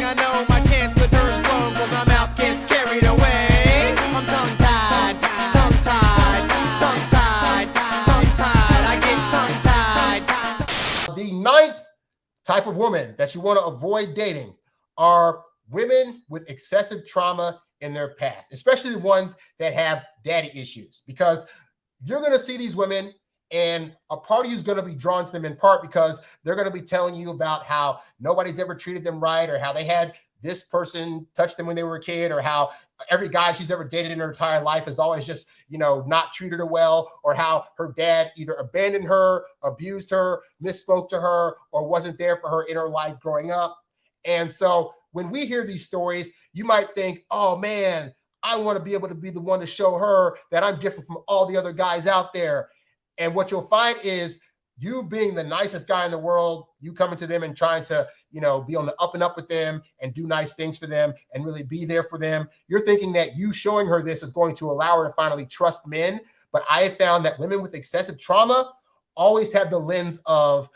I know my chance with her is blown, cause my mouth gets carried away. I'm tongue-tied, tongue-tied, tongue-tied, tongue-tied, I get tongue-tied. The ninth type of woman that you want to avoid dating are women with excessive trauma in their past, especially the ones that have daddy issues, because you're going to see these women and a part of you is going to be drawn to them in part because they're going to be telling you about how nobody's ever treated them right, or how they had this person touch them when they were a kid, or how every guy she's ever dated in her entire life has always just, not treated her well, or how her dad either abandoned her, abused her, misspoke to her, or wasn't there for her in her life growing up. And so when we hear these stories, you might think, oh man, I want to be able to be the one to show her that I'm different from all the other guys out there. And what you'll find is you being the nicest guy in the world, you coming to them and trying to, be on the up and up with them and do nice things for them and really be there for them. You're thinking that you showing her this is going to allow her to finally trust men. But I have found that women with excessive trauma always have the lens of,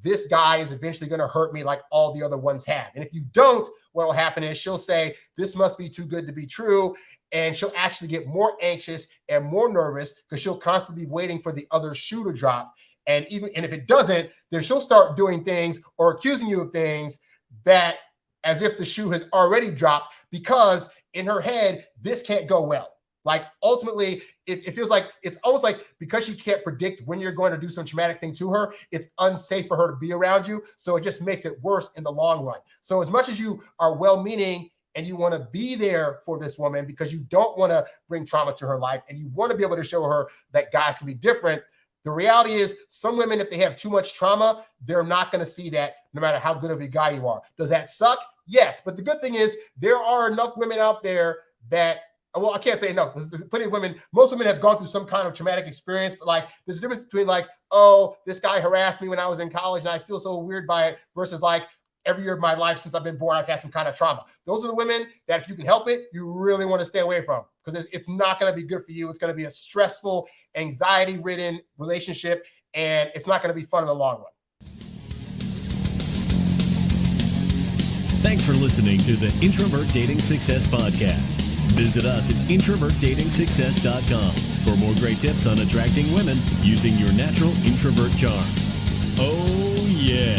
this guy is eventually going to hurt me like all the other ones have. And if you don't, what will happen is she'll say, this must be too good to be true. And she'll actually get more anxious and more nervous because she'll constantly be waiting for the other shoe to drop. And if it doesn't, then she'll start doing things or accusing you of things that as if the shoe had already dropped, because in her head, this can't go well. Like ultimately, it feels like it's almost like because she can't predict when you're going to do some traumatic thing to her, it's unsafe for her to be around you. So it just makes it worse in the long run. So as much as you are well-meaning and you want to be there for this woman because you don't want to bring trauma to her life and you want to be able to show her that guys can be different, the reality is some women, if they have too much trauma, they're not going to see that no matter how good of a guy you are. Does that suck? Yes. But the good thing is there are enough women out there that, well, I can't say no. There's plenty of women. Most women have gone through some kind of traumatic experience, but like there's a difference between like, oh, this guy harassed me when I was in college and I feel so weird by it, versus like every year of my life since I've been born, I've had some kind of trauma. Those are the women that if you can help it, you really want to stay away from, because it's not going to be good for you. It's going to be a stressful, anxiety-ridden relationship, and it's not going to be fun in the long run. Thanks for listening to the Introvert Dating Success Podcast. Visit us at introvertdatingsuccess.com for more great tips on attracting women using your natural introvert charm. Oh, yeah.